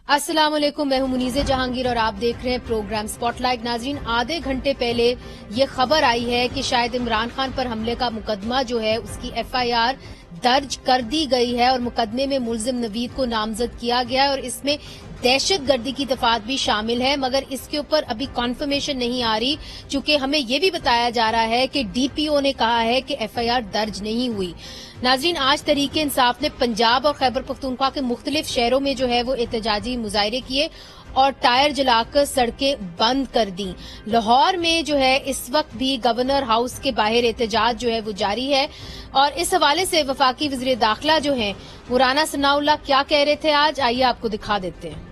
अस्सलाम वालेकुम, मैं हूं मुनीज़े जहांगीर और आप देख रहे हैं प्रोग्राम स्पॉटलाइट। नाजरीन, आधे घंटे पहले ये खबर आई है कि शायद इमरान खान पर हमले का मुकदमा जो है उसकी एफआईआर दर्ज कर दी गई है और मुकदमे में मुलजिम नवीद को नामजद किया गया है और इसमें दहशतगर्दी की दफात भी शामिल है, मगर इसके ऊपर अभी कॉन्फर्मेशन नहीं आ रही, चूंकि हमें ये भी बताया जा रहा है कि डीपीओ ने कहा है कि एफआईआर दर्ज नहीं हुई। नाजरीन, आज तहरीक इंसाफ ने पंजाब और खैबर पख्तूनख्वा के मुख्तलिफ शहरों में जो है वो एहतजाजी मुजाहरे किए और टायर जलाकर सड़कें बंद कर दी। लाहौर में जो है इस वक्त भी गवर्नर हाउस के बाहर एहतजाज जो है वो जारी है और इस हवाले से वफाकी वज़ीर दाखिला जो हैं वो राना सनाउल्लाह क्या कह रहे थे आज, आइए आपको दिखा देते हैं।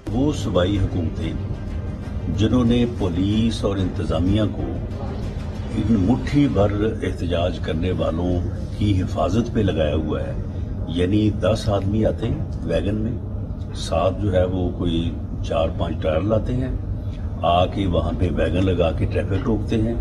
वो सूबाई हुकूमतें जिन्होंने पुलिस और इंतजामिया को इन मुट्ठी भर एहतजाज करने वालों की हिफाजत पे लगाया हुआ है, यानी 10 आदमी आते हैं वैगन में, साथ जो है वो कोई 4-5 टायर लाते हैं, आके वहां पे वैगन लगा के ट्रैफिक रोकते हैं,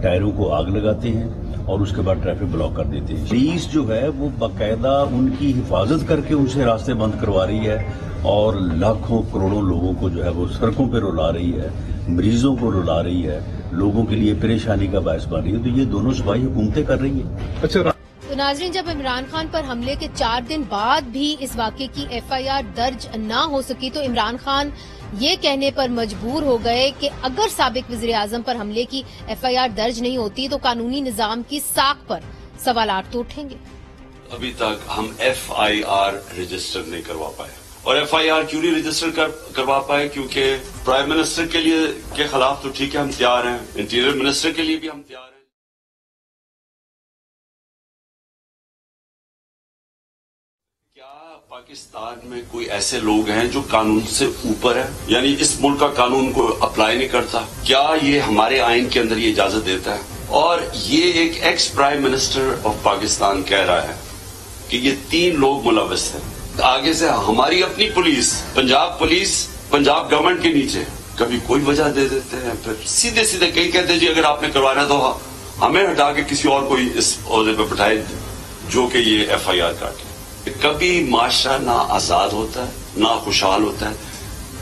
टायरों को आग लगाते हैं और उसके बाद ट्रैफिक ब्लॉक कर देते हैं। पुलिस जो है वो बाकायदा उनकी हिफाजत करके उनसे रास्ते बंद करवा रही है और लाखों करोड़ों लोगों को जो है वो सड़कों पे रुला रही है, मरीजों को रुला रही है, लोगों के लिए परेशानी का बायस बन रही है। तो ये दोनों सूबाई हुकूमतें कर रही हैं। अच्छा, तो नाजरीन, जब इमरान खान पर हमले के 4 दिन बाद भी इस वाक़े की एफआईआर दर्ज न हो सकी तो इमरान खान ये कहने पर मजबूर हो गए कि अगर साबिक वज़ीर आज़म पर हमले की एफआईआर दर्ज नहीं होती तो कानूनी निज़ाम की साख पर सवालात तो उठेंगे। अभी तक हम एफआईआर रजिस्टर नहीं करवा पाए और एफआईआर क्यों नहीं रजिस्टर करवा पाए, क्योंकि प्राइम मिनिस्टर के खिलाफ तो ठीक है हम तैयार हैं, इंटीरियर मिनिस्टर के लिए भी हम तैयार हैं। क्या पाकिस्तान में कोई ऐसे लोग हैं जो कानून से ऊपर है, यानी इस मुल्क का कानून को अप्लाई नहीं करता? क्या ये हमारे आइन के अंदर ये इजाजत देता है? और ये एक ex prime minister of Pakistan कह रहा है कि ये 3 लोग मुलविस हैं। आगे से हमारी अपनी पुलिस, पंजाब गवर्नमेंट के नीचे कभी कोई वजह दे देते हैं, फिर सीधे सीधे कहीं कहते हैं जी अगर आपने करवाना तो हमें हटा के किसी और को इस ओहदे पर बैठाए जो कि ये एफआईआर काटे। कभी माशरा ना आजाद होता है ना खुशहाल होता है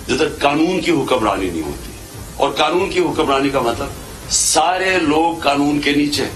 जब तक कानून की हुक्मरानी नहीं होती, और कानून की हुक्मरानी का मतलब सारे लोग कानून के नीचे।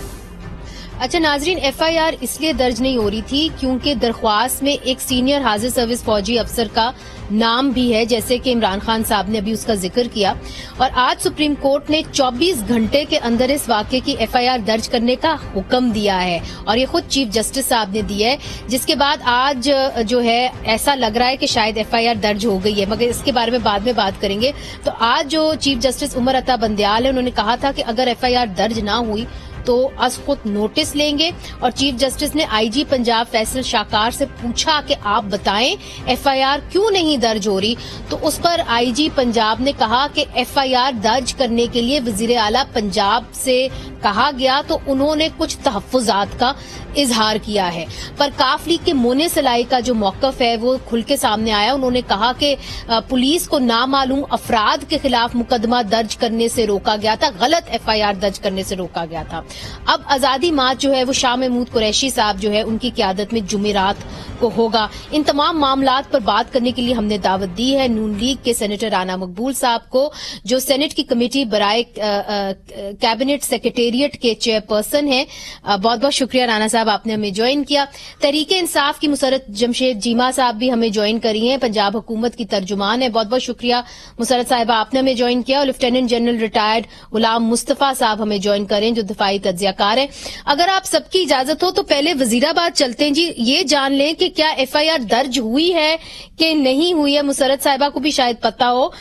अच्छा नाजरीन, एफआईआर इसलिए दर्ज नहीं हो रही थी क्योंकि दरख्वास्त में एक सीनियर हाजिर सर्विस फौजी अफसर का नाम भी है, जैसे कि इमरान खान साहब ने अभी उसका जिक्र किया, और आज सुप्रीम कोर्ट ने 24 घंटे के अंदर इस वाक़े की एफआईआर दर्ज करने का हुक्म दिया है और ये खुद चीफ जस्टिस साहब ने दिया है, जिसके बाद आज जो है ऐसा लग रहा है कि शायद एफआईआर दर्ज हो गई है, मगर इसके बारे में बाद में बात करेंगे। तो आज जो चीफ जस्टिस उमर अता बंदयाल है उन्होंने कहा था कि अगर एफआईआर दर्ज ना हुई तो अस खुद नोटिस लेंगे, और चीफ जस्टिस ने आईजी पंजाब फैसल शाकार से पूछा कि आप बताएं एफआईआर क्यों नहीं दर्ज हो रही, तो उस पर आईजी पंजाब ने कहा कि एफआईआर दर्ज करने के लिए वजीर आला पंजाब से कहा गया तो उन्होंने कुछ तहफ्फुजात का इजहार किया है, पर काफ लीग के मोने सलाई का जो मौकफ है वो खुल के सामने आया। उन्होंने कहा कि पुलिस को नामालूम अफराद के खिलाफ मुकदमा दर्ज करने से रोका गया था, गलत एफआईआर दर्ज करने से रोका गया था। अब आजादी मार्च जो है वो शाह महमूद कुरैशी साहब जो है उनकी क़यादत में जुमेरात को होगा। इन तमाम मामलात पर बात करने के लिए हमने दावत दी है नून लीग के सेनेटर राना मकबूल साहब को, जो सेनेट की कमेटी बराए कैबिनेट सेक्रेटेरिएट के चेयरपर्सन है। बहुत बहुत शुक्रिया राना साहब, आपने हमें ज्वाइन किया। तहरीक इंसाफ की मुसरत जमशेद जीमा साहब भी हमें ज्वाइन करी हैं, पंजाब हुकूमत की तर्जुमान है। बहुत बहुत शुक्रिया मुसरत साहिबा, आपने हमें ज्वाइन किया। और lieutenant general retired Ghulam Mustafa साहब हमें ज्वाइन करें जो दिफाई तज्जियाकार है। अगर आप सबकी इजाजत हो तो पहले वजीराबाद चलते हैं जी, ये जान लें कि क्या एफआईआर दर्ज हुई है कि नहीं हुई है। मुसरत साहिबा को भी शायद पता हो,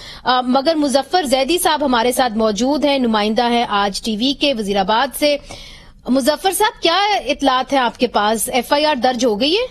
मगर मुजफ्फर जैदी साहब हमारे साथ मौजूद हैं, नुमाइंदा है आज टीवी के वजीराबाद से। मुजफ्फर साहब, क्या इतलात है आपके पास, एफआईआर दर्ज हो गई है?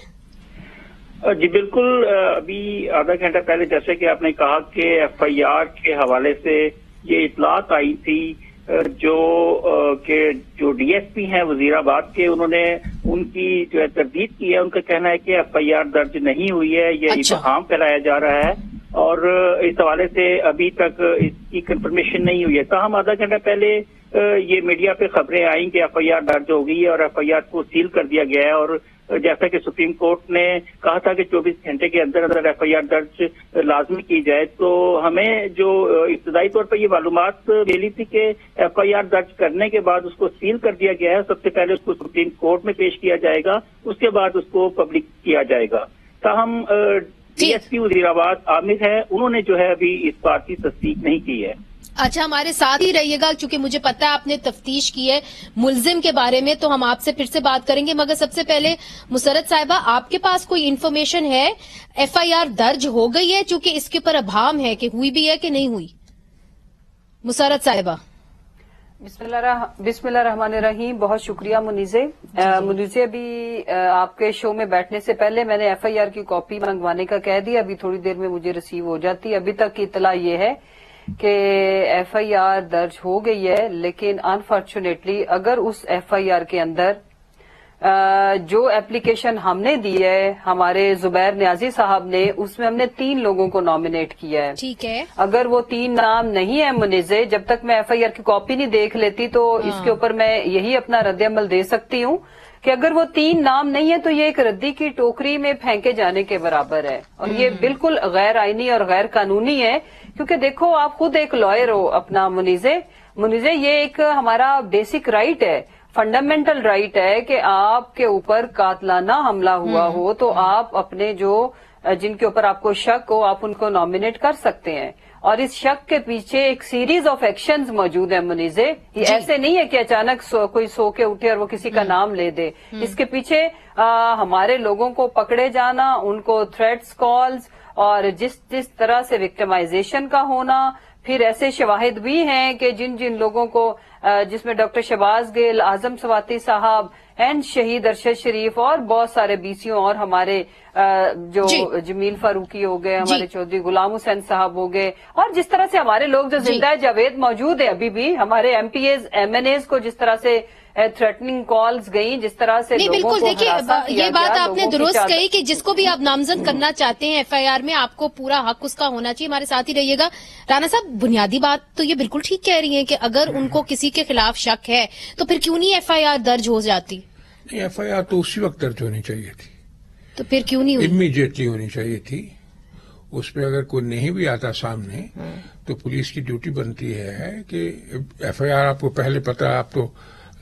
जी बिल्कुल, अभी आधा घंटा पहले जैसे कि आपने कहा कि एफआईआर के हवाले से ये इतलात आई थी जो डीएसपी हैं वजीराबाद के, उन्होंने उनकी जो है तरदीद की है। उनका कहना है कि एफआईआर दर्ज नहीं हुई है, ये इब्हाम फैलाया जा रहा है और इस हवाले से अभी तक इसकी कंफर्मेशन नहीं हुई है। ताहम आधा घंटा पहले ये मीडिया पे खबरें आई कि एफआईआर दर्ज हो गई है और एफआईआर को सील कर दिया गया है और जैसा कि सुप्रीम कोर्ट ने कहा था कि 24 घंटे के अंदर अंदर FIR दर्ज लाजमी की जाए, तो हमें जो इब्तदाई तौर पर ये मालूमात मिली थी कि FIR दर्ज करने के बाद उसको सील कर दिया गया है। सबसे पहले उसको सुप्रीम कोर्ट में पेश किया जाएगा, उसके बाद उसको पब्लिक किया जाएगा। ताहम DSP वजीराबाद आमिर है, उन्होंने जो है अभी इस बात की तस्दीक नहीं की है। अच्छा, हमारे साथ ही रहिएगा, क्योंकि मुझे पता है आपने तफ्तीश की है मुलजिम के बारे में, तो हम आपसे फिर से बात करेंगे। मगर सबसे पहले मुसरत साहिबा, आपके पास कोई इन्फॉर्मेशन है? FIR दर्ज हो गई है? चूंकि इसके ऊपर अभाम है कि हुई भी है कि नहीं हुई। मुसरत साहिबा। बिस्मिल्लाहिर्रहमानिर्रहीम। बहुत शुक्रिया मुनीजे। अभी आपके शो में बैठने से पहले मैंने FIR की कॉपी मंगवाने का कह दिया, अभी थोड़ी देर में मुझे रिसीव हो जाती। अभी तक की इतला ये है कि FIR दर्ज हो गई है, लेकिन अनफॉर्चुनेटली अगर उस FIR के अंदर जो एप्लीकेशन हमने दी है हमारे जुबैर न्याजी साहब ने, उसमें हमने 3 लोगों को नॉमिनेट किया है। ठीक है। अगर वो 3 नाम नहीं है मुनीजे, जब तक मैं FIR की कॉपी नहीं देख लेती तो इसके ऊपर मैं यही अपना रद्द-ए-अमल दे सकती हूँ कि अगर वो 3 नाम नहीं है तो ये एक रद्दी की टोकरी में फेंके जाने के बराबर है, और ये बिल्कुल गैर आईनी और गैर कानूनी है। क्योंकि देखो, आप खुद एक लॉयर हो अपना मुनीजे, ये एक हमारा बेसिक राइट है, फंडामेंटल राइट है कि आपके ऊपर कातलाना हमला हुआ हो तो आप अपने जिनके ऊपर आपको शक हो, आप उनको नॉमिनेट कर सकते हैं। और इस शक के पीछे एक सीरीज ऑफ एक्शंस मौजूद है मुनीजे। ये ऐसे नहीं है कि अचानक कोई सो के उठे और वो किसी का नाम ले दे। इसके पीछे हमारे लोगों को पकड़े जाना, उनको थ्रेट्स कॉल्स और जिस तरह से विक्टिमाइजेशन का होना, फिर ऐसे शवाहिद भी हैं कि जिन लोगों को जिसमें डॉक्टर शहबाज गिल, आजम सवाती साहब एंड शहीद अरशद शरीफ और बहुत सारे BCO और हमारे जो जमील फारूकी हो गए, हमारे चौधरी गुलाम हुसैन साहब हो गए, और जिस तरह से हमारे लोग जो जिंदा है, जावेद मौजूद है अभी भी, हमारे MPAs MNAs को जिस तरह से थ्रेटनिंग कॉल्स गई, जिस तरह से नहीं, बिल्कुल देखिए, ये बात आपने दुरुस्त कही कि जिसको भी आप नामजद करना चाहते हैं FIR में, आपको पूरा हक उसका होना चाहिए। हमारे साथ ही रहिएगा। राना साहब, बुनियादी बात तो ये बिल्कुल ठीक कह रही है कि अगर उनको किसी के खिलाफ शक है तो फिर क्यों नहीं FIR दर्ज हो जाती? FIR तो उसी वक्त दर्ज होनी चाहिए थी, तो फिर क्यों नहीं हुई? इमीडिएटली होनी चाहिए थी। उसमें अगर कोई नहीं भी आता सामने तो पुलिस की ड्यूटी बनती है कि FIR, आपको पहले पता, आप तो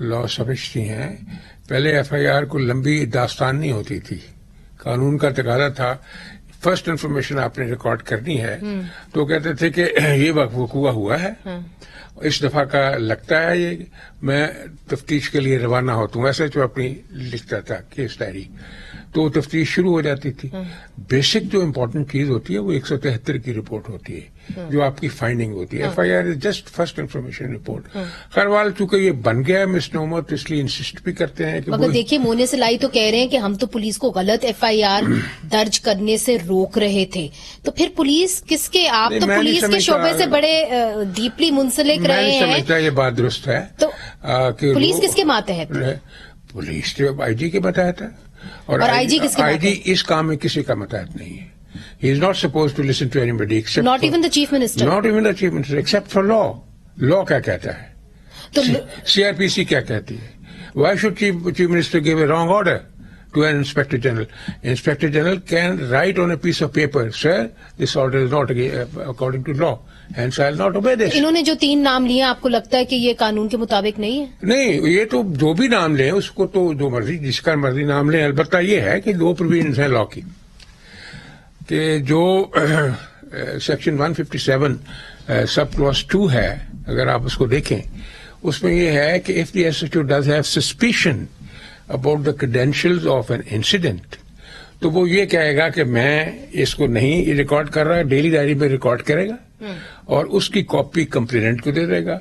लॉ समझती हैं, पहले FIR को लंबी दास्तान नहीं होती थी, कानून का तकाजा था। फर्स्ट इन्फॉर्मेशन आपने रिकॉर्ड करनी है तो कहते थे कि ये वकूआ हुआ है, इस दफा का लगता है ये, मैं तफ्तीश के लिए रवाना होता हूँ, ऐसे जो अपनी लिखता था केस डायरी, तो तफ्तीश शुरू हो जाती थी। बेसिक जो इम्पोर्टेंट चीज होती है वो 173 की रिपोर्ट होती है, जो आपकी फाइंडिंग होती है। FIR is just first information report. Khairwal चूंकि ये बन गया है मिसनोमर, तो इसलिए इंसिस्ट भी करते हैं कि मगर देखिए, मोने सिलाई तो कह रहे हैं कि हम तो पुलिस को गलत FIR दर्ज करने से रोक रहे थे, तो फिर पुलिस किसके? आप तो पुलिस के शोबे से बड़े डीपली मुंसलिक रहे हैं। मैं समझता ये बात दुरुस्त है, तो पुलिस किसके मातहत? पुलिस तो IG के बताहत है, और IG किसके? IG इस काम में किसी का मतहत नहीं है। He is not supposed to listen to anybody except not even the chief minister. Not even the chief minister, except for law. Law क्या कहता है? तो CRPC क्या कहती है? Why should chief minister give a wrong order to an inspector general? Inspector general can write on a piece of paper, sir, this order is not according to law, hence I will not obey this. इन्होंने जो 3 नाम लिए, आपको लगता है कि ये कानून के मुताबिक नहीं है? नहीं, ये तो जो भी नाम लें उसको तो जो मर्जी, जिसका मर्जी नाम लें। अलबत्ता ये है कि 2 प्रोविजंस हैं लॉ की, कि जो सेक्शन 157 सब क्लॉज 2 है, अगर आप उसको देखें, उसमें ये है कि if the SHO does have suspicion about the credentials of an incident, तो वो ये कहेगा कि मैं इसको नहीं रिकॉर्ड कर रहा है, डेली डायरी में रिकॉर्ड करेगा और उसकी कॉपी कंप्लेनेंट को दे देगा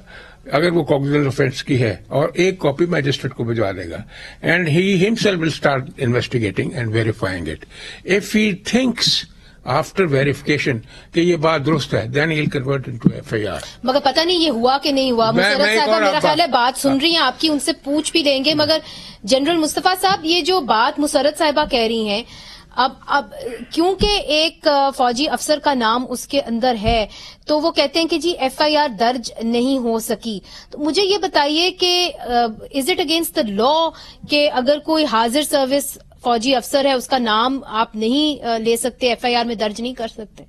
अगर वो कॉग्निजेंट ऑफेंस की है, और एक कॉपी मैजिस्ट्रेट को भिजवा देगा, and he himself will start investigating and verifying it. If he thinks after verification कि ये बात दुरुस्त है, then he will convert into FIR। मगर पता नहीं ये हुआ कि नहीं हुआ। मुसरत साहब मेरा ख्याल है बात सुन रही हैं आपकी, उनसे पूछ भी लेंगे। मगर जनरल मुस्तफा साहब, ये जो बात मुसरत साहिबा कह रही हैं, अब क्योंकि एक फौजी अफसर का नाम उसके अंदर है, तो वो कहते हैं कि जी FIR दर्ज नहीं हो सकी। तो मुझे ये बताइए कि is it against the law कि अगर कोई हाजिर सर्विस फौजी अफसर है उसका नाम आप नहीं ले सकते, एफआईआर में दर्ज नहीं कर सकते?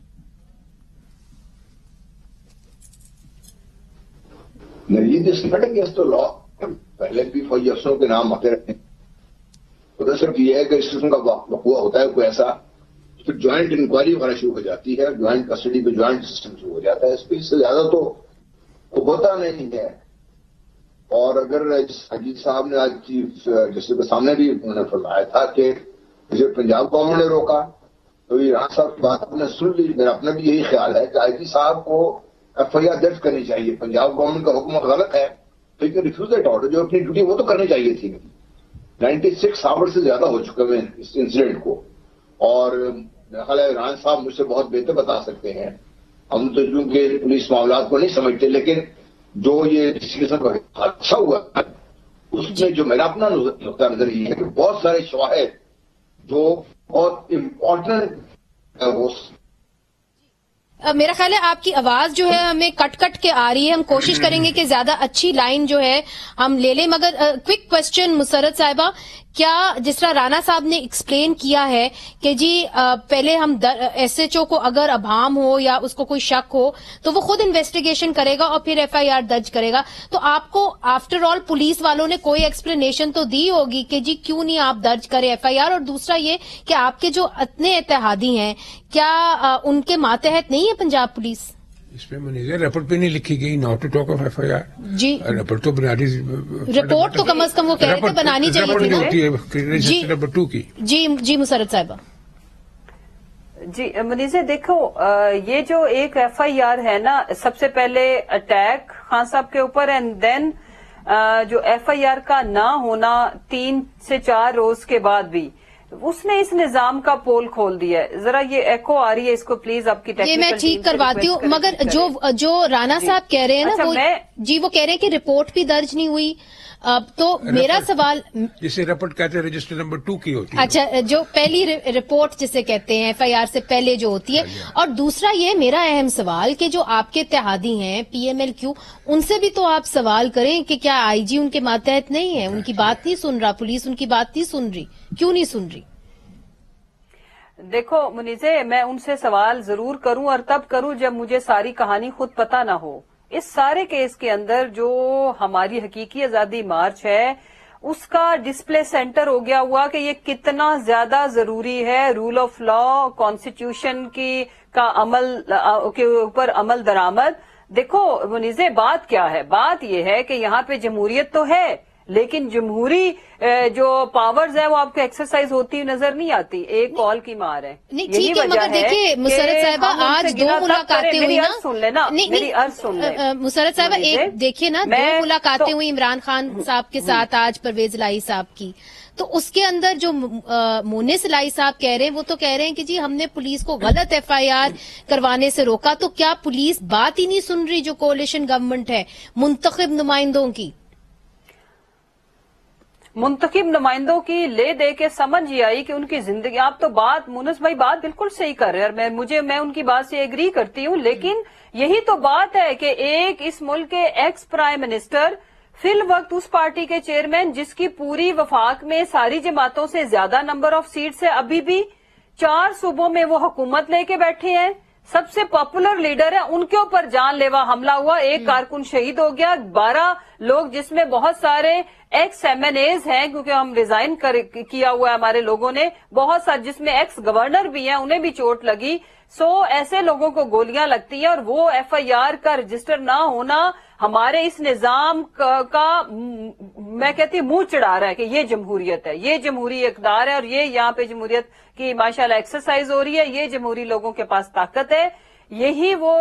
नहीं, this not against the law. पहले भी फौजी अफसरों के नाम आते रहे। तो सिर्फ ये है कि इस किस्म का हुआ होता है कोई ऐसा, फिर ज्वाइंट इंक्वायरी वगैरह शुरू हो जाती है, ज्वाइंट कस्टडी पे ज्वाइंट सिस्टम शुरू हो जाता है। इससे ज्यादा तो होता नहीं है। और अगर अजीत साहब ने आज चीफ जस्टिस के सामने भी उन्होंने फरमाया था कि मुझे पंजाब गवर्नमेंट ने रोका, तो ये राणा साहब की बात आपने सुन ली। मेरा अपना भी यही ख्याल है कि आईजी साहब को एफआईआर दर्ज करनी चाहिए। पंजाब गवर्नमेंट का हुक्म गलत है, लेकिन रिफ्यूज दैट ऑर्डर, जो अपनी ड्यूटी वो तो करनी चाहिए थी। 96 आवर्स से ज्यादा हो चुके हैं इस इंसिडेंट को, और मेरा ख्याल है राणा साहब मुझसे बहुत बेहतर बता सकते हैं। हम तो क्योंकि पुलिस मामलात को नहीं समझते, लेकिन जो ये किस्म का हादसा हुआ उसमें जो मेरा अपना नुक्ता नजर ये है कि बहुत सारे शवाहिद जो बहुत इम्पोर्टेंट वो। मेरा ख्याल है आपकी आवाज जो है हमें कट कट के आ रही है। हम कोशिश करेंगे कि ज्यादा अच्छी लाइन जो है हम ले लें। मगर क्विक क्वेश्चन मुसर्रत साहिबा, क्या जिस तरह राणा साहब ने एक्सप्लेन किया है कि जी पहले हम एसएचओ को अगर अभाम हो या उसको कोई शक हो तो वो खुद इन्वेस्टिगेशन करेगा और फिर एफआईआर दर्ज करेगा, तो आपको आफ्टर ऑल पुलिस वालों ने कोई एक्सप्लेनेशन तो दी होगी कि जी क्यों नहीं आप दर्ज करें एफआईआर? और दूसरा ये कि आपके जो इतने इत्तेहादी हैं, क्या उनके मातहत नहीं है पंजाब पुलिस? इसमें मुनीज़ रिपोर्ट पे नहीं लिखी गई not to talk of FIR. जी रिपोर्ट तो बुनियादी रिपोर्ट तो कम अज कम वो कह रहे थे बनानी चाहिए थी ना। जी नंबर 2 की। जी मुसर्रत साहिबा। जी मुनीज़े, देखो ये जो एक एफआईआर है ना, सबसे पहले अटैक खान साहब के ऊपर एंड देन जो एफआईआर का ना होना 3 से 4 रोज के बाद भी, उसने इस निजाम का पोल खोल दिया है। जरा ये एको आ रही है, इसको प्लीज आपकी ये मैं ठीक करवाती हूँ। मगर जो राणा साहब कह रहे हैं ना, वो कह रहे हैं कि रिपोर्ट भी दर्ज नहीं हुई। तो मेरा सवाल, जिसे रिपोर्ट कहते हैं रजिस्टर नंबर 2 की होती है। अच्छा, जो पहली रिपोर्ट जिसे कहते हैं एफआईआर से पहले जो होती है। और दूसरा ये मेरा अहम सवाल कि जो आपके इत्तेहादी हैं पीएमएलक्यू, उनसे भी तो आप सवाल करें कि क्या आईजी उनके मातहत नहीं है? उनकी बात नहीं सुन रहा, पुलिस उनकी बात नहीं सुन रही, क्यों नहीं सुन रही? देखो मुनीज़े, मैं उनसे सवाल जरूर करूं और तब करूं जब मुझे सारी कहानी खुद पता ना हो। इस सारे केस के अंदर जो हमारी हकीकी आजादी मार्च है उसका डिस्प्ले सेंटर हो गया हुआ कि ये कितना ज्यादा जरूरी है रूल ऑफ लॉ, कॉन्स्टिट्यूशन की का अमल के ऊपर अमल दरामद। देखो मुनीज़े, बात क्या है? बात ये है कि यहाँ पे जमहूरियत तो है, लेकिन जमहूरी जो पावर्स है वो आपको एक्सरसाइज होती नजर नहीं आती। एक कॉल की मार है। नहीं ठीक है, मगर देखिए मुसर्रत साहिबा, आज 2 मुलाकातें हुई ना। सुन लेना, मेरी अर्ज सुन ले मुसर्रत साहिबा, एक देखिए ना, 2 मुलाकातें हुई इमरान खान साहब के साथ, आज परवेज इलाही साहब की। तो उसके अंदर जो मोनिस इलाही साहब कह रहे हैं, वो तो कह रहे हैं कि जी हमने पुलिस को गलत एफआईआर करवाने से रोका। तो क्या पुलिस बात ही नहीं सुन रही जो कोalition गवर्नमेंट है मुंतखब नुमाइंदों की? मुंतखब नुमाइंदों की ले दे के समझ ही आई कि उनकी जिंदगी, आप तो बात मुनस भाई बात बिल्कुल सही कर रहे हैं और मैं उनकी बात से एग्री करती हूँ, लेकिन यही तो बात है कि एक इस मुल्क के एक्स प्राइम मिनिस्टर फिल वक्त उस पार्टी के चेयरमैन जिसकी पूरी वफाक में सारी जमातों से ज्यादा नंबर ऑफ सीट्स है, अभी भी 4 सूबों में वो हुकूमत लेके बैठे हैं, सबसे पॉपुलर लीडर है, उनके ऊपर जानलेवा हमला हुआ, एक कारकुन शहीद हो गया, 12 लोग जिसमें बहुत सारे एक्स एमएनएज हैं क्योंकि हम रिजाइन किया हुआ है हमारे लोगों ने, बहुत सारे जिसमें एक्स गवर्नर भी हैं, उन्हें भी चोट लगी। ऐसे लोगों को गोलियां लगती हैं और वो एफआईआर का रजिस्टर ना होना हमारे इस निजाम का मैं कहती हूँ मुंह चढ़ा रहा है कि ये जमहूरियत है, ये जमहूरी इक़दार है और ये यहाँ पे जमहूरियत की माशाल्लाह एक्सरसाइज हो रही है, ये जमहूरी लोगों के पास ताकत है। यही वो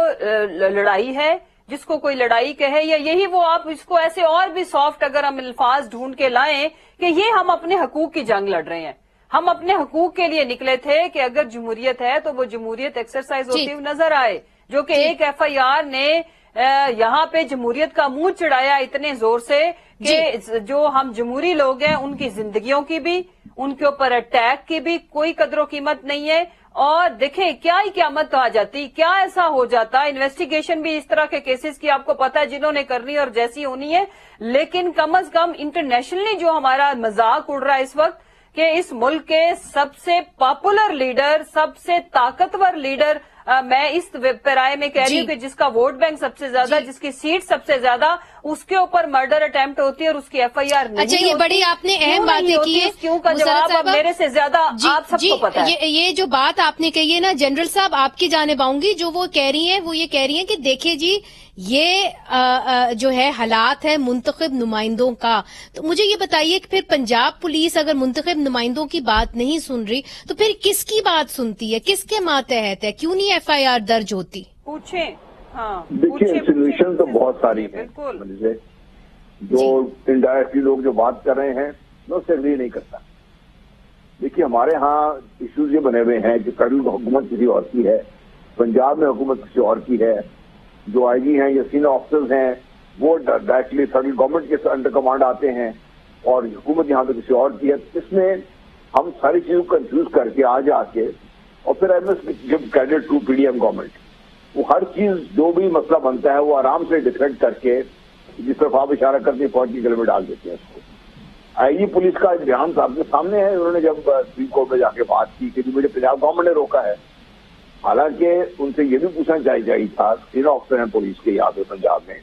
लड़ाई है जिसको कोई लड़ाई कहे, या यही वो, आप इसको ऐसे और भी सॉफ्ट अगर हम अल्फाज ढूंढ के लाएं कि ये हम अपने हकूक की जंग लड़ रहे हैं। हम अपने हकूक के लिए निकले थे कि अगर जमहूरियत है तो वो जमहूरियत एक्सरसाइज होती हुई नजर आए, जो कि एक एफआईआर ने यहाँ पे जमहूरियत का मुंह चढ़ाया इतने जोर से कि जो हम जमहूरी लोग हैं उनकी जिंदगियों की भी, उनके ऊपर अटैक की भी कोई कदर कीमत नहीं है। और देखें क्या ही क़यामत तो आ जाती, क्या ऐसा हो जाता, इन्वेस्टिगेशन भी इस तरह के केसेस की आपको पता है जिन्होंने करनी और जैसी होनी है, लेकिन कम अज कम इंटरनेशनली जो हमारा मजाक उड़ रहा है इस वक्त کہ اس ملک کے سب سے پاپولر لیڈر، سب سے طاقتور لیڈر، میں اس رائے میں کہہ رہی ہوں کہ جس کا ووٹ بینک سب سے زیادہ، جس کی سیٹ سب سے زیادہ، اس کے اوپر مرڈر اٹیمپٹ ہوتی ہے اور اس کی ایف آئی آر نہیں ہوتی۔ اچھا، یہ بڑی آپ نے اہم باتیں کی ہے، کیوں کا جواب اب میرے سے زیادہ آپ سب کو پتا ہے۔ یہ جو بات آپ نے کہی ہے نا جنرل صاحب، آپ کی جانب آؤں گی، جو وہ کہہ رہی ہیں وہ یہ کہہ رہی ہیں کہ دیکھیں جی یہ جو ہے حالات ہے منتخب نمائندوں کا، تو مجھے یہ بتائیے کہ پھر پنجاب پولیس اگر منتخب نمائندوں کی بات نہیں سن رہی تو پھر کس کی بات سنتی ہے، کس کے ماتحت ہے، کیوں نہیں ایف آئی آر درج ہوتی؟ پوچھیں۔ ہاں دیکھیے، انسینویشن تو بہت ساری ہیں، جو انڈائریکٹلی لوگ جو بات کر رہے ہیں میں اس سے اگری نہیں کرتا۔ دیکھیے، ہمارے ہاں ایشوز یہ بنے ہوئے ہیں کہ فیڈرل حکومت کسی اور کی ہے، پنجاب میں حکومت کسی اور کی ہے، جو آئی جی ہیں یا سینئر آفیسرز ہیں وہ ڈائریکٹلی فیڈرل گورنمنٹ کے انڈر کمانڈ آتے ہیں، اور حکومت یہاں پہ کسی اور کی ہے۔ اس میں ہم ساری چیزوں کو کنفیوز کر کے آ کے اور پھر I must give credit to P D M government, وہ ہر چیز جو بھی مسئلہ بنتا ہے وہ آرام سے ڈیفینڈ کر کے جس طرف آپ اشارہ کرتے ہیں فوج کی گلے میں ڈال دیتے ہیں اس کو۔ آئی جی پولیس کا بیان صاحب کے سامنے ہے، انہوں نے جب سپریم کورٹ میں جا کے بات کی کہ مجھے پنجاب گورنمنٹ نے روکا ہے، حالانکہ ان سے یہ بھی پوچھنا چاہیے تھا، سینئر آفیسر ہیں پولیس کے یہاں پہ پنجاب میں،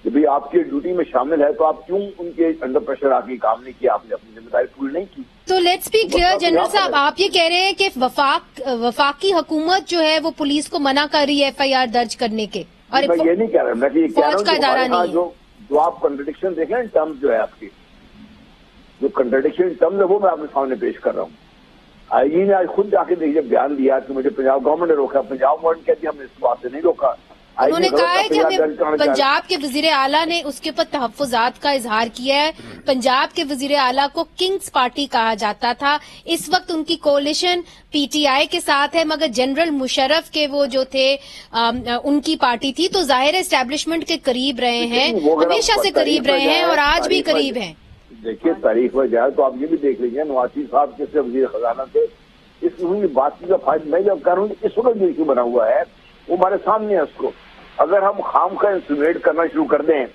کہ بھائی آپ کی ڈیوٹی میں شامل ہے تو آپ کیوں ان کے انڈر پریشر آ کے کام نہیں کیا، آپ نے اپنی ذمہ داری پوری نہیں کی۔ تو لیٹس بی کلیئر جنرل صاحب، آپ یہ کہہ رہے ہیں کہ وفاقی حکومت جو ہے وہ پولیس کو منع کر رہی ہے ایف آئی آر درج کرنے کے، اور میں یہ نہیں کہہ رہا، میں یہ کہہ رہا ہوں جو آپ کنٹرڈکشن دیکھ رہے ہیں ٹرمز جو ہے آپ کی، جو کنٹرڈکشن ٹرمز ہے وہ میں آپ کے سامنے پیش کر رہا ہوں۔ آئی جی نے آج خود جا کے دیکھیے بیان دیا کہ مجھے پنجاب گورنمنٹ نے روکا، پنجاب گورنمنٹ کہتی ہے ہم نے اس بات سے نہیں روکا۔ انہوں نے کہا ہے کہ ہمیں پنجاب کے وزیر اعلیٰ نے اس کے اوپر تحفظات کا اظہار کیا ہے، پنجاب کے وزیر اعلیٰ کو کنگز پارٹی کہا جاتا تھا، اس وقت ان کی کولیشن پی ٹی آئی کے ساتھ ہے، مگر جنرل مشرف کے وہ جو تھے ان کی پارٹی تھی، تو ظاہر اسٹیبلشمنٹ کے قریب رہے ہیں، ہمیشہ سے قریب رہے ہیں اور آج بھی قریب ہیں۔ دیکھیے، تاریخ میں جائے تو آپ یہ بھی دیکھ لیجیے، نواز شریف صاحب کے وزیر خزانہ تھے، اس کی بات چیت کا فائدہ میں جب کر رہا ہوں اس وقت جو ایشو بنا ہوا ہے وہ ہمارے سامنے ہے۔ اس کو اگر ہم خام کا انسینویٹ کرنا شروع کر دیں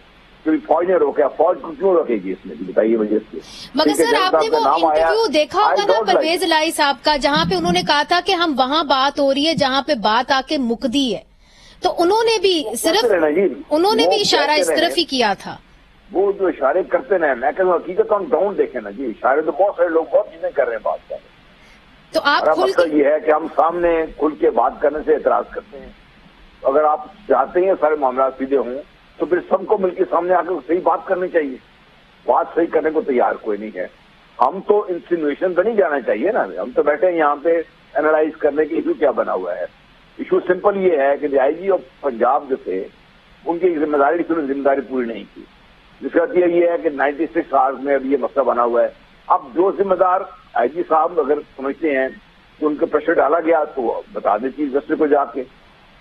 تو فوج نے روکا، فوج کو کیوں روکے گی اس میں، بتائیے وجہ سے؟ مگر سر آپ نے وہ انٹرویو دیکھا ہوگا نا پرویز الہی صاحب کا، جہاں پہ انہوں نے کہا تھا کہ ہم وہاں بات ہو رہی ہے جہاں پہ بات آ کے مکدی ہے، تو انہوں نے بھی صرف انہوں نے بھی اشارہ اس طرف ہی کیا تھا۔ وہ جو اشارے کرتے ہیں، میں کہتا ہوں حقیقت ہم ڈاؤن دیکھیں نا جی، اشارے تو بہت سارے لوگ بہت چیزیں کر رہے ہیں بات کر، تو آپ مطلب یہ ہے کہ ہم سامنے کھل کے بات کرنے سے اعتراض کرتے ہیں۔ اگر آپ چاہتے ہیں سارے معاملات سیدھے ہوں تو پھر سب کو مل کے سامنے آ کر صحیح بات کرنی چاہیے، بات صحیح کرنے کو تیار کوئی نہیں ہے۔ ہم تو انسینویشن پہ نہیں جانا چاہیے نا، ہم تو بیٹھے ہیں یہاں پہ اینالائز کرنے کی ایشو کیا بنا ہوا ہے۔ ایشو سمپل یہ ہے کہ آئی جی آف پنجاب جو تھے ان کی ذمہ داری پوری نہیں کی، جس کا یہ ہے کہ 96 آورز میں اب یہ مسئلہ بنا ہوا ہے۔ اب جو ذمہ دار آئی جی صاحب اگر سمجھتے ہیں کہ ان کو پریشر ڈالا گیا تو بتا دیں چیف جسٹس کو جا کے،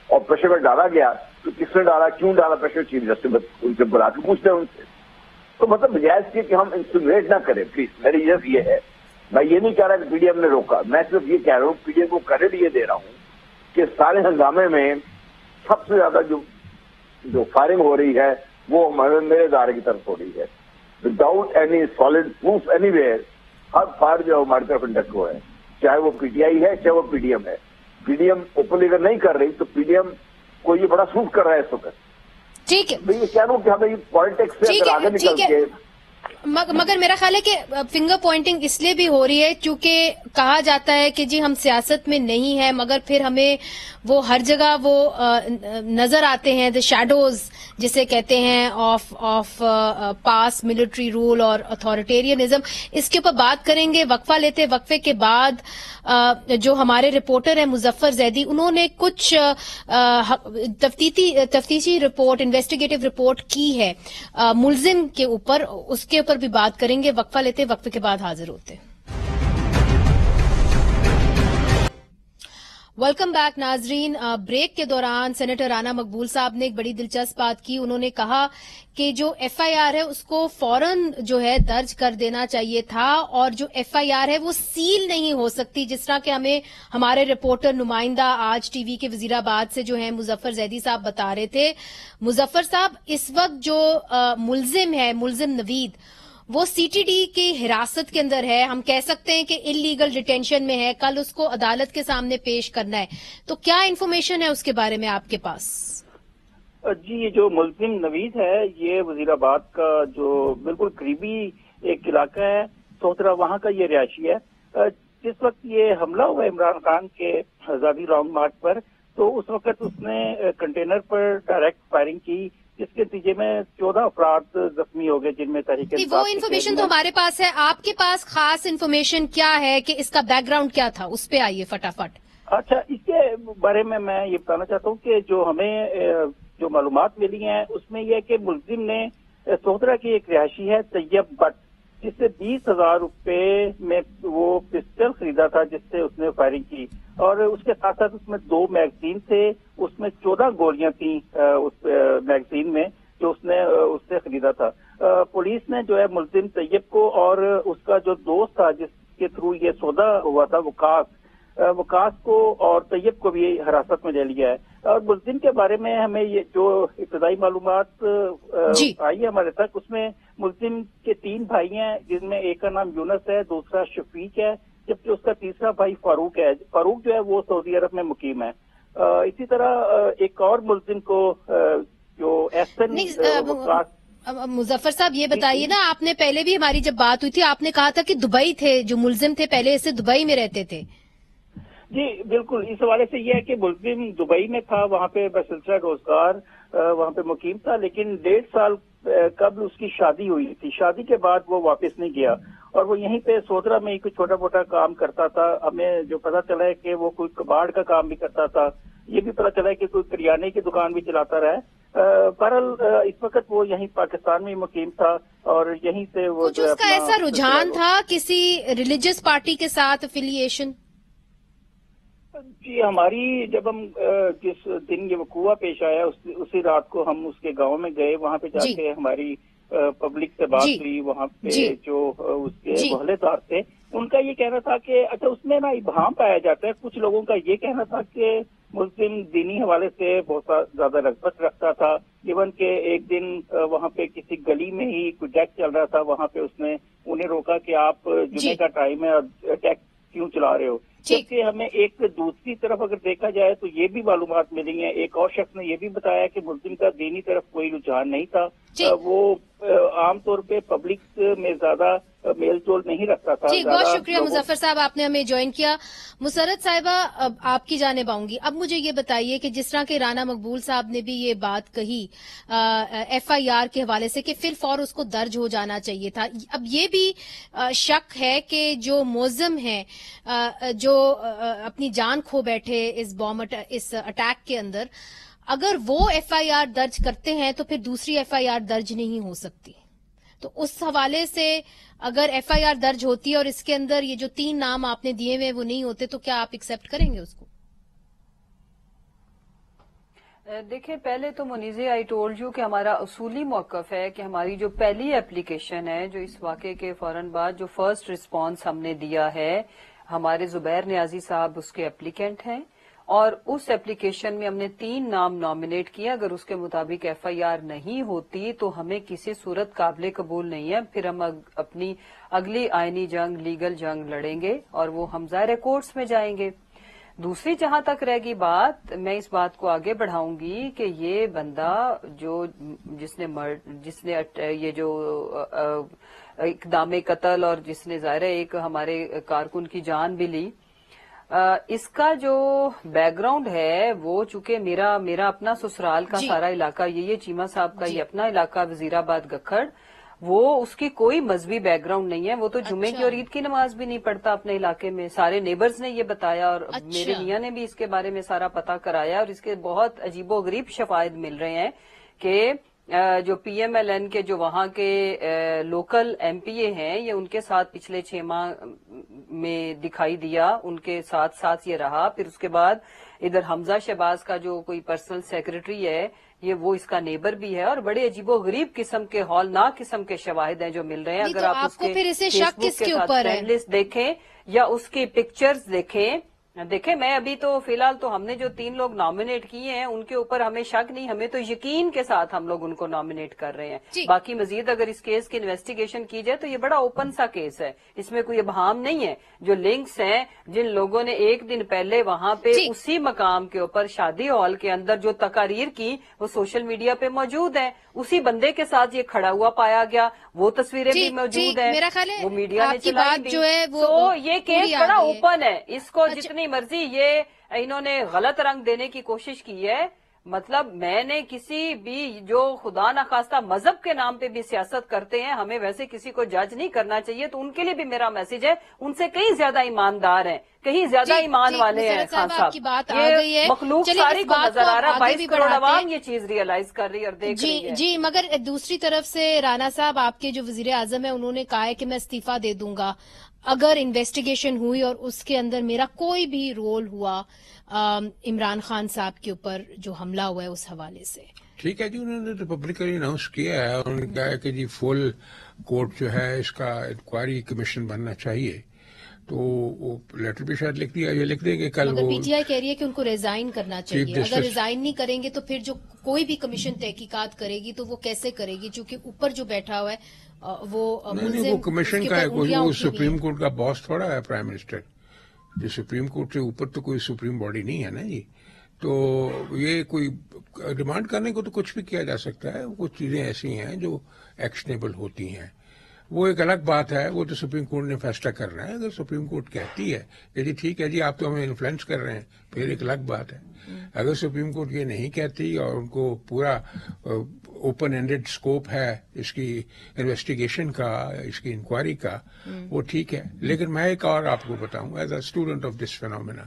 اور پریشر میں ڈالا گیا تو کس نے ڈالا، کیوں ڈالا پریشر، چیف جسٹس ان سے بلا کے پوچھتے ہیں ان سے۔ تو مطلب جائز کہ ہم انسینویٹ نہ کریں پلیز، میری یہ ہے، میں یہ نہیں کہہ رہا کہ پی ڈی ایم نے روکا، میں صرف یہ کہہ رہا ہوں پی ڈی ایم کو کریڈٹ یہ دے رہا ہوں کہ سارے ہنگامے میں سب سے زیادہ جو فائرنگ ہو رہی ہے وہ میرے ادارے کی طرف ہو رہی ہے، without any solid proof any where. Hare fire جو ہماری طرف انڈکٹ ہوا ہے، چاہے وہ پی ٹی آئی ہے چاہے وہ پی ڈی ایم ہے۔ پی ڈی ایم اوپنلی اگر نہیں کر رہی تو پی ڈی ایم کو یہ بڑا سوٹ کر رہا ہے اس وقت۔ ٹھیک ہے، میں یہ کہہ رہا ہوں کہ ہمیں یہ پالیٹکس سے آگے نکل کے، مگر میرا خیال ہے کہ فنگر پوائنٹنگ اس لیے بھی ہو رہی ہے کیونکہ کہا جاتا ہے کہ جی ہم سیاست میں نہیں ہیں، مگر پھر ہمیں وہ ہر جگہ وہ نظر آتے ہیں، دی شیڈوز جسے کہتے ہیں آف پاس ملٹری رول اور اتھارٹیرینزم۔ اس کے اوپر بات کریں گے، وقفہ لیتے، وقفے کے بعد جو ہمارے رپورٹر ہیں مظفر زیدی، انہوں نے کچھ تفتیشی رپورٹ، انویسٹیگیٹو رپورٹ کی ہے ملزم کے اوپر، اس کے اوپر بھی بات کریں گے۔ وقفہ لیتے، وقفے کے بعد حاضر ہوتے۔ ویلکم بیک ناظرین۔ بریک کے دوران سینیٹر رانا مقبول صاحب نے ایک بڑی دلچسپ بات کی، انہوں نے کہا کہ جو ایف آئی آر ہے اس کو فوراً جو ہے درج کر دینا چاہیے تھا، اور جو ایف آئی آر ہے وہ سیل نہیں ہو سکتی، جس طرح کہ ہمیں ہمارے رپورٹر نمائندہ آج ٹی وی کے وزیر آباد سے جو ہے مظفر زیدی صاحب بتا رہے تھے۔ مظفر صاحب، اس وقت جو ملزم ہے، ملزم نوید، वो सीटीडी की हिरासत के अंदर है, हम कह सकते हैं कि इलीगल डिटेंशन में है, कल उसको अदालत के सामने पेश करना है, तो क्या इन्फॉर्मेशन है उसके बारे में आपके पास? जी, ये जो मुल्जिम नवीद है ये वजीराबाद का जो बिल्कुल करीबी एक इलाका है सोहतरा, वहाँ का ये रिहायशी है। जिस वक्त ये हमला हुआ इमरान खान के आजादी लॉन्ग मार्च पर, तो उस वक्त उसने कंटेनर पर डायरेक्ट फायरिंग की, जिसके नतीजे में 14 अफराद जख्मी हो गए, जिनमें तहरीक वो इन्फॉर्मेशन तो हमारे पास है, आपके पास खास इन्फॉर्मेशन क्या है कि इसका बैकग्राउंड क्या था, उस पे आइए फटाफट। अच्छा, इसके बारे में मैं ये बताना चाहता हूँ कि जो हमें जो मालूमात मिली हैं उसमें यह है कि मुल्जिम ने सोहतरा की एक रिहायशी है तैयब भट्ट, जिससे 20,000 रुपए में वो पिस्टल खरीदा था, जिससे उसने फायरिंग की, और उसके साथ साथ उसमें 2 मैगजीन थे, उसमें 14 गोलियां थी उस मैगजीन में जो उसने उससे खरीदा था। पुलिस ने जो है मुल्जिम तैयब को और उसका जो दोस्त था जिसके थ्रू ये सौदा हुआ था वकास को और तैयब को भी हिरासत में ले लिया है। और मुल्जिम के बारे में हमें ये जो इब्तदाई मालूमात आई है हमारे तक, उसमें मुल्जिम के 3 भाई हैं, जिनमें एक का नाम यूनस है, दूसरा शफीक है, जबकि उसका तीसरा भाई फारूक है। फारूक जो है वो सऊदी अरब में मुकीम है। इसी तरह एक और मुल्जिम को जो एहसन मुजफ्फर साहब ये बताइए ना, आपने पहले भी हमारी जब बात हुई थी आपने कहा था कि दुबई थे, जो मुल्जिम थे पहले से दुबई में रहते थे। जी बिल्कुल, इस हवाले से ये है कि मुल्जिम दुबई में था, वहाँ पे बसिलसिला रोजगार वहाँ पे मुकीम था, लेकिन 1.5 साल कबल उसकी शादी हुई थी। शादी के बाद वो वापस नहीं गया और वो यहीं पे सोहतरा में ही कुछ छोटा मोटा काम करता था। हमें जो पता चला है कि वो कोई कबाड़ का काम भी करता था, ये भी पता चला है कि कोई करियाने की दुकान भी चलाता रहा है। बहरहाल इस वक्त वो यहीं पाकिस्तान में मुकीम था और यहीं से वो कुछ उसका ऐसा रुझान था किसी रिलीजियस पार्टी के साथ एफिलिएशन? जी, हमारी जब हम जिस दिन ये वकूआ पेश आया उसी रात को हम उसके गांव में गए, वहाँ पे जाके हमारी पब्लिक से बात हुई। वहाँ पे जो उसके मोहल्लेदार थे उनका ये कहना था कि अच्छा उसमें ना इबहम पाया जाता है। कुछ लोगों का ये कहना था कि मुस्लिम दीनी हवाले से बहुत ज्यादा रगबत रखता था। इवन के एक दिन वहाँ पे किसी गली में ही कोई डेक चल रहा था, वहाँ पे उसने उन्हें रोका कि आप जुमे का टाइम है और डेक क्यों चला रहे हो। जबकि हमें एक दूसरी तरफ अगर देखा जाए तो ये भी मालूमात मिली है, एक और शख्स ने ये भी बताया कि मुस्लिम का दीनी तरफ कोई रुझान नहीं था, वो आमतौर पे पब्लिक में ज्यादा मेल जोल नहीं रखता था। जी, बहुत शुक्रिया मुजफ्फर साहब, आपने हमें ज्वाइन किया। मुसरत साहिबा, अब आपकी जानिब आऊंगी। अब मुझे ये बताइए कि जिस तरह के राना मकबूल साहब ने भी ये बात कही FIR के हवाले से कि फिर फौर उसको दर्ज हो जाना चाहिए था, अब ये भी शक है कि जो मुल्जिम हैं जो अपनी जान खो बैठे इस अटैक के अंदर, अगर वो FIR दर्ज करते हैं तो फिर दूसरी FIR दर्ज नहीं हो सकती। तो उस हवाले से अगर FIR दर्ज होती है और इसके अंदर ये जो 3 नाम आपने दिए हुए वो नहीं होते, तो क्या आप एक्सेप्ट करेंगे उसको? देखिए, पहले तो मुनीज़े आई टोल्ड यू कि हमारा उसूली मौक़िफ़ है कि हमारी जो पहली एप्लीकेशन है, जो इस वाक़े के फौरन बाद जो फर्स्ट रिस्पांस हमने दिया है, हमारे जुबैर नियाजी साहब उसके एप्लीकेंट हैं और उस एप्लीकेशन में हमने 3 नाम नॉमिनेट किया। अगर उसके मुताबिक FIR नहीं होती तो हमें किसी सूरत काबिल कबूल नहीं है, फिर हम अपनी अगली आईनी जंग, लीगल जंग लड़ेंगे और वो हम ज़ाहिर कोर्ट्स में जाएंगे। दूसरी जहां तक रहेगी बात, मैं इस बात को आगे बढ़ाऊंगी कि ये बंदा जिसने ये जो इक़दाम कत्ल और जिसने ज़ाहिर एक हमारे कारकुन की जान भी ली, इसका जो बैकग्राउंड है वो चूंकि मेरा अपना ससुराल का सारा इलाका ये चीमा साहब का ये अपना इलाका वजीराबाद गखड़, वो उसकी कोई मजहबी बैकग्राउंड नहीं है, वो तो जुमे की और ईद की नमाज भी नहीं पढ़ता अपने इलाके में। सारे नेबर्स ने ये बताया और मेरे मियां ने भी इसके बारे में सारा पता कराया और इसके बहुत अजीबोगरीब शफायद मिल रहे हैं कि जो PMLN के जो वहां के लोकल MPA हैं, ये उनके साथ पिछले 6 माह में दिखाई दिया, उनके साथ साथ ये रहा। फिर उसके बाद इधर हमजा शहबाज का जो कोई पर्सनल सेक्रेटरी है, ये वो इसका नेबर भी है और बड़े अजीबोगरीब किस्म के हौलनाक किस्म के शवाहिद हैं जो मिल रहे हैं। अगर तो आप उसके फिर इसे शक किसके ऊपर है लिस्ट देखें या उसकी पिक्चर्स देखें دیکھیں میں ابھی تو فی الحال تو ہم نے جو 3 لوگ نامنیٹ کیے ہیں ان کے اوپر ہمیں شک نہیں, ہمیں تو یقین کے ساتھ ہم لوگ ان کو نامنیٹ کر رہے ہیں. باقی مزید اگر اس کیس کی انویسٹیگیشن کی جائے تو یہ بڑا اوپن سا کیس ہے, اس میں کوئی ابہام نہیں ہے. جو لنکس ہیں جن لوگوں نے ایک دن پہلے وہاں پہ اسی مقام کے اوپر شادی ہال کے اندر جو تقاریر کی وہ سوشل میڈیا پہ موجود ہیں, اسی بندے کے ساتھ یہ کھڑا ہوا پایا گیا, وہ تصویریں بھی موجود ہیں, وہ میڈیا نے چلائی بھی. تو یہ کیس بڑا اوپن ہے, اس کو جتنی مرضی یہ انہوں نے غلط رنگ دینے کی کوشش کی ہے. مطلب میں نے کسی بھی جو خدا نخواستہ مذہب کے نام پہ بھی سیاست کرتے ہیں, ہمیں ویسے کسی کو جج نہیں کرنا چاہیے, تو ان کے لیے بھی میرا میسج ہے ان سے کہیں زیادہ ایماندار ہیں, کہیں زیادہ ایمان والے ہیں. خان صاحب یہ مخلوق ساری کو نظر آ رہا, 22 کروڑ عوام یہ چیز ریئلائز کر رہی ہے اور دیکھ رہی ہے. جی مگر دوسری طرف سے رانا صاحب آپ کے جو وزیر اعظم ہیں انہوں نے کہا ہے کہ میں استعفیٰ دے دوں گا اگر انویسٹیگیشن ہوئی اور اس کے اندر میرا کوئی بھی رول ہوا عمران خان صاحب کے اوپر جو حملہ ہوا ہے اس حوالے سے. ٹھیک ہے جی, انہوں نے تو پبلکلی اناؤنس کیا ہے, انہوں نے کہا ہے کہ جی فل کورٹ جو ہے اس کا انکوائری کمیشن بننا چاہیے. تو وہ لیٹر بھی شاید لکھ دیا, یہ لکھ دیں گے کل. پی ٹی آئی کہہ رہی ہے کہ ان کو ریزائن کرنا چاہیے, اگر ریزائن نہیں کریں گے تو پھر جو کوئی بھی کمیشن تحقیقات کرے گی تو وہ کیسے کرے گی, چونکہ اوپر جو بیٹھا ہوا ہے وہ کمیشن کا ہے, وہ سپریم کورٹ کا باس تھوڑا ہے پرائم منسٹر. جو سپریم کورٹ سے اوپر تو کوئی سپریم باڈی نہیں ہے نا جی. تو یہ کوئی ڈیمانڈ کرنے کو تو کچھ بھی کیا جا سکتا ہے, کچھ چیزیں ایسی ہیں جو ایکشنیبل ہوتی ہیں, وہ ایک الگ بات ہے, وہ تو سپریم کورٹ نے فیصلہ کرنا ہے. اگر سپریم کورٹ کہتی ہے کہ جی ٹھیک ہے جی آپ تو ہمیں انفلوئنس کر رہے ہیں, پھر ایک الگ بات ہے. اگر سپریم کورٹ یہ نہیں کہتی اور ان کو پورا اوپن اینڈیڈ اسکوپ ہے اس کی انویسٹیگیشن کا, اس کی انکوائری کا, وہ ٹھیک ہے. لیکن میں ایک اور آپ کو بتاؤں as a student of this phenomena,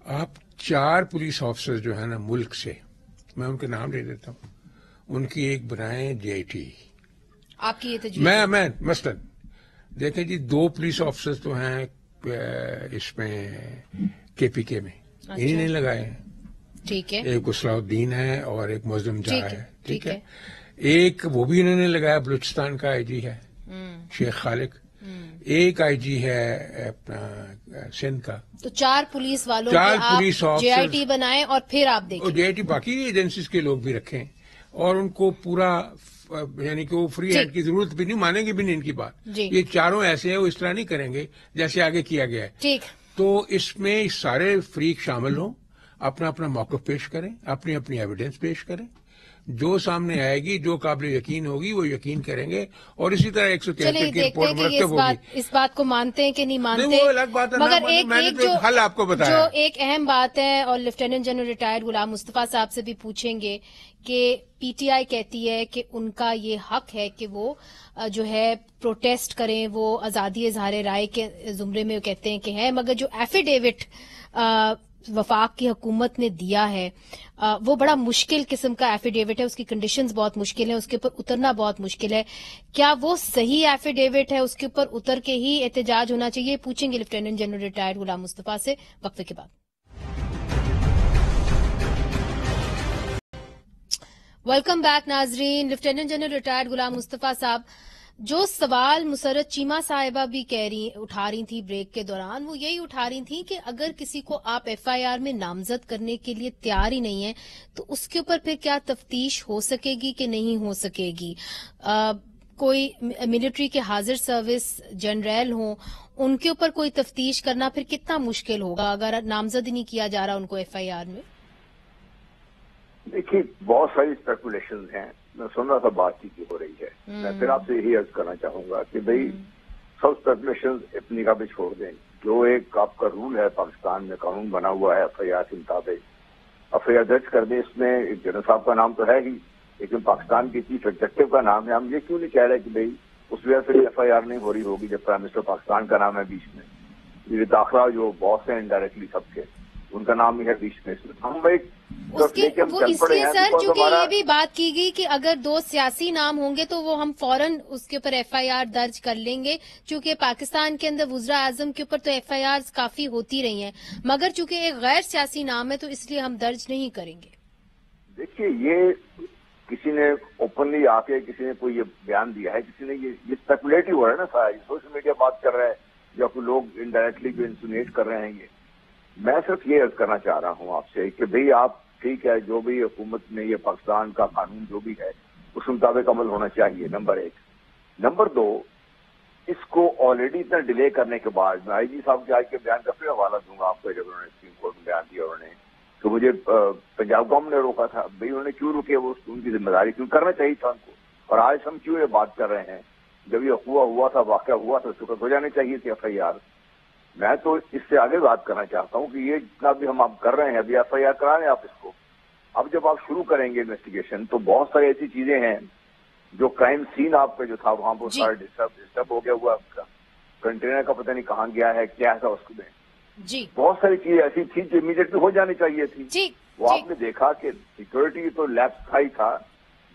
آپ 4 پولیس آفیسر جو ہیں نا ملک سے, میں ان کے نام دے دیتا ہوں, ان کی ایک بنائیں جے آئی ٹی. آپ کی یہ تجویز میں مثلاً دیکھیں جی 2 پولیس آفیسر تو ہیں اس میں کے پی کے میں, انہیں نہیں لگائے ہیں. ٹھیک ہے, ایک اصلاح الدین ہے اور ایک معظم جا ہے. ٹھیک ہے, ایک وہ بھی انہوں نے لگایا بلوچستان کا آئی جی ہے شیخ خالق, ایک آئی جی ہے اپنا سندھ کا. تو 4 پولیس والوں کو جے آئی ٹی بنائیں اور پھر آپ دیکھیں. جے آئی ٹی باقی ایجنسیز کے لوگ بھی رکھیں اور ان کو پورا, یعنی کہ وہ فری ہینڈ کی ضرورت بھی نہیں, مانیں گے بھی نہیں ان کی بات. یہ 4 ایسے ہیں, وہ اس طرح نہیں کریں گے جیسے آگے کیا گیا ہے. ٹھیک, تو اس میں سارے فریق شامل ہوں, اپنا اپنا موقف پیش کریں, اپنی اپنی ایویڈنس پیش کریں, جو سامنے آئے گی جو قابل یقین ہوگی وہ یقین کریں گے, اور اسی طرح 173 کی رپورٹ مرتب ہوگی. اس بات کو مانتے ہیں کہ نہیں مانتے, وہ الگ بات ہے, مگر ایک جو حل آپ کو بتایا, جو ایک اہم بات ہے, اور lieutenant general retired Ghulam Mustafa صاحب سے بھی پوچھیں گے کہ پی ٹی آئی کہتی ہے کہ ان کا یہ حق ہے کہ وہ جو ہے پروٹیسٹ کریں, وہ آزادی اظہار رائے کے زمرے میں کہتے ہیں کہ ہے, مگر جو ایفیڈیوٹ وفاق کی حکومت نے دیا ہے وہ بڑا مشکل قسم کا ایفیڈیوٹ ہے, اس کی کنڈیشنز بہت مشکل ہیں, اس کے اوپر اترنا بہت مشکل ہے. کیا وہ صحیح ایفیڈیوٹ ہے, اس کے اوپر اتر کے ہی احتجاج ہونا چاہیے؟ پوچھیں گے lieutenant general retired Ghulam Mustafa سے وقفے کے بعد. ویلکم بیک ناظرین. Lieutenant general retired Ghulam Mustafa صاحب, جو سوال مسرت چیمہ صاحبہ بھی اٹھا رہی تھی بریک کے دوران, وہ یہی اٹھا رہی تھی کہ اگر کسی کو آپ ایف آئی آر میں نامزد کرنے کے لیے تیار ہی نہیں ہیں تو اس کے اوپر پھر کیا تفتیش ہو سکے گی کہ نہیں ہو سکے گی؟ کوئی ملٹری کے حاضر سروس جنرل ہوں, ان کے اوپر کوئی تفتیش کرنا پھر کتنا مشکل ہوگا اگر نامزد ہی نہیں کیا جا رہا ان کو ایف آئی آر میں؟ دیکھیے بہت ساری اسپیکولیشن ہیں, میں سن رہا تھا بات چیت ہو رہی ہے, میں پھر آپ سے یہی عرض کرنا چاہوں گا کہ بھئی سب اسپیکولیشن اپنی کا بھی چھوڑ دیں. جو ایک آپ کا رول ہے پاکستان میں, قانون بنا ہوا ہے ایف آئی آر کے مطابق, ایف آئی آر درج کر دیں. اس میں جنرل صاحب کا نام تو ہے ہی, لیکن پاکستان کی چیف ایگزیکٹو کا نام ہے. ہم یہ کیوں نہیں کہہ رہے کہ بھئی اس وجہ سے ایف آئی آر نہیں ہو رہی ہوگی جب پرائم منسٹر پاکستان کا نام ہے بیچ میں, یہ داخلہ جو باس ہیں انڈائریکٹلی سب کے, ان کا نام ہی ہے بیچ میں. ہم ایک وہ اس لیے سر چونکہ یہ بھی بات کی گئی کہ اگر 2 سیاسی نام ہوں گے تو وہ ہم فوراً اس کے اوپر ایف آئی آر درج کر لیں گے, چونکہ پاکستان کے اندر وزراء اعظم کے اوپر تو ایف آئی آر کافی ہوتی رہی ہیں, مگر چونکہ ایک غیر سیاسی نام ہے تو اس لیے ہم درج نہیں کریں گے. دیکھیے یہ کسی نے اوپنلی آ کے کسی نے کوئی یہ بیان دیا ہے, کسی نے یہ اسپیکولیٹو ہو رہا ہے نا سارا, سوشل میڈیا بات کر رہا ہے یا کوئی لوگ انڈائریکٹلی جو انسونیٹ کر رہے ہیں, میں صرف یہ عرض کرنا چاہ رہا ہوں آپ سے کہ بھئی آپ ٹھیک ہے، جو بھی حکومت نے یہ پاکستان کا قانون جو بھی ہے اس مطابق عمل ہونا چاہیے، نمبر 1۔ نمبر 2، اس کو آلریڈی اتنا ڈیلے کرنے کے بعد میں آئی جی صاحب کے آج کے بیان کا پھر حوالہ دوں گا آپ کو، جب انہوں نے سپریم کورٹ میں بیان دیا انہوں نے تو مجھے پنجاب گورنمنٹ نے روکا تھا، بھئی انہوں نے کیوں روکے، وہ ان کی ذمہ داری کیوں کرنا چاہیے تھا ان کو، اور آج ہم کیوں یہ بات کر رہے ہیں، جب یہ ہوا تھا، واقعہ ہوا تھا، اس وقت ہو جانی چاہیے تھی FIR۔ میں تو اس سے آگے بات کرنا چاہتا ہوں کہ یہ جتنا بھی ہم آپ کر رہے ہیں، ابھی FIR کرا لیں آپ اس کو، اب جب آپ شروع کریں گے انویسٹیگیشن تو بہت ساری ایسی چیزیں ہیں جو کرائم سین آپ کا جو تھا وہاں پر سارا ڈسٹرب ہو گیا ہوا، آپ کا کنٹینر کا پتہ نہیں کہاں گیا ہے، کیا تھا اس میں، بہت ساری چیزیں ایسی تھی جو امیڈیٹلی ہو جانی چاہیے تھی۔ وہ آپ نے دیکھا کہ سیکورٹی تو لیپس تھا ہی تھا،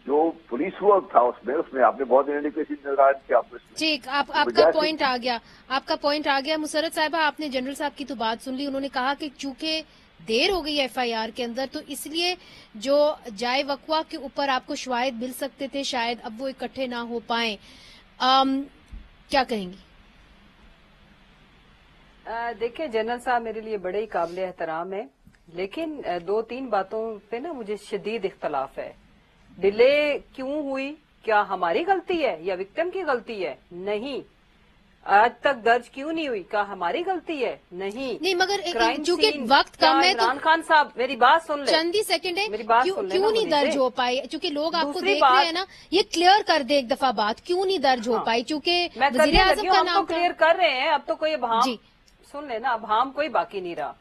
جو پولیس ورک تھا اس میں آپ نے بہت انڈیکیشن نظر کیا۔ ٹھیک، آپ کا پوائنٹ آ گیا، آپ کا پوائنٹ آ گیا۔ مسرت صاحبہ، آپ نے جنرل صاحب کی تو بات سن لی، انہوں نے کہا کہ چونکہ دیر ہو گئی FIR کے اندر تو اس لیے جو جائے وقوع کے اوپر آپ کو شواہد مل سکتے تھے شاید اب وہ اکٹھے نہ ہو پائیں، کیا کہیں گی؟ دیکھیں جنرل صاحب میرے لیے بڑے ہی قابل احترام ہے، لیکن 2-3 باتوں پہ نا مجھے شدید اختلاف ہے۔ ڈیلے کیوں ہوئی؟ کیا ہماری غلطی ہے یا وکٹم کی غلطی ہے؟ نہیں۔ آج تک درج کیوں نہیں ہوئی؟ کیا ہماری غلطی ہے؟ نہیں، مگر چونکہ وقت کم ہے تو عمران خان صاحب میری بات سن لیں، چند ہی سیکنڈ ہے، میری بات سن لیں، کیوں نہیں درج ہو پائی؟ چونکہ لوگ آپ کو دیکھ رہے ہیں نا، یہ کلیئر کر دے ایک دفعہ بات، کیوں نہیں درج ہو پائی؟ چونکہ وزیر اعظم کا نام کلیئر کر رہے ہیں، اب تو کوئی ابہام سن لینا، ابہام کوئی باقی نہیں رہا۔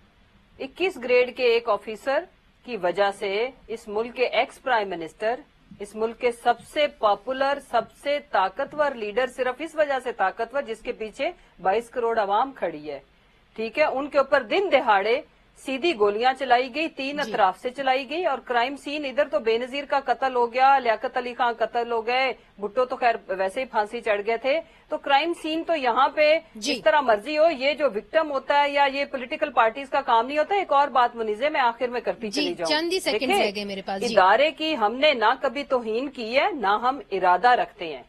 21 گریڈ کے ایک آفیسر کی وجہ سے اس ملک کے ایکس پرائم منسٹر، اس ملک کے سب سے پاپولر، سب سے طاقتور لیڈر، صرف اس وجہ سے طاقتور جس کے پیچھے 22 کروڑ عوام کھڑی ہے، ٹھیک ہے، ان کے اوپر دن دہاڑے سیدھی گولیاں چلائی گئی، 3 اطراف سے چلائی گئی، اور کرائم سین ادھر تو بے نظیر کا قتل ہو گیا، لیاقت علی خان قتل ہو گئے، بھٹو تو خیر ویسے ہی پھانسی چڑھ گئے تھے، تو کرائم سین تو یہاں پہ جس طرح مرضی ہو، یہ جو وکٹم ہوتا ہے یا یہ پولیٹیکل پارٹیز کا کام نہیں ہوتا۔ ایک اور بات منیزے میں آخر میں کرتی چلی جاؤں، چند ہی سیکنڈ رہ گئے میرے پاس۔ ادارے کی ہم نے نہ کبھی توہین کی ہے نہ ہم ارادہ رکھتے ہیں،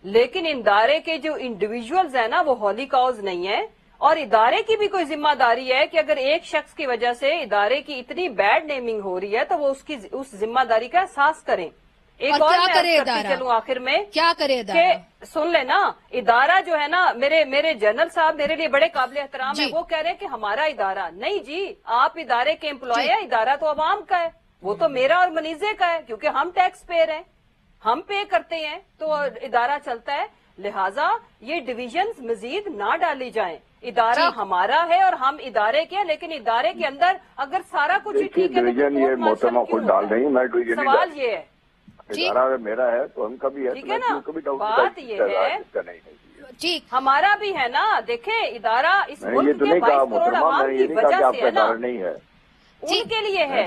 لیکن ادارے کے جو انڈیویجولز ہیں نا وہ ہولی کاؤز نہیں ہے، اور ادارے کی بھی کوئی ذمہ داری ہے کہ اگر ایک شخص کی وجہ سے ادارے کی اتنی بیڈ نیمنگ ہو رہی ہے تو وہ اس ذمہ داری کا احساس کریں۔ ایک اور میں کرتی چلوں آخر میں، کیا کرے ادارہ؟ سن لے نا، ادارہ جو ہے نا، میرے جنرل صاحب میرے لیے بڑے قابل احترام ہے، وہ کہہ رہے ہیں کہ ہمارا ادارہ نہیں جی، آپ ادارے کے امپلائی ہیں، ادارہ تو عوام کا ہے، وہ تو میرا اور منیزے کا ہے، کیونکہ ہم ٹیکس پیئر ہیں، ہم پے کرتے ہیں تو ادارہ چلتا ہے، لہٰذا یہ ڈویژنز مزید نہ ڈالی جائیں۔ ادارہ ہمارا ہے اور ہم ادارے کے، لیکن ادارے کے اندر اگر سارا کچھ ٹھیک ہے ڈویژن یہ محترمہ خود ڈال رہی ہیں، میں ڈویژن سوال یہ ہے، ادارہ اگر میرا ہے تو ہم کا بھی ہے، ٹھیک ہے نا، بات یہ ہے ٹھیک ہمارا بھی ہے نا، دیکھیں ادارہ اس ملک کے 22 کروڑ عوام کی وجہ سے ہے نا، ان کے لیے ہے۔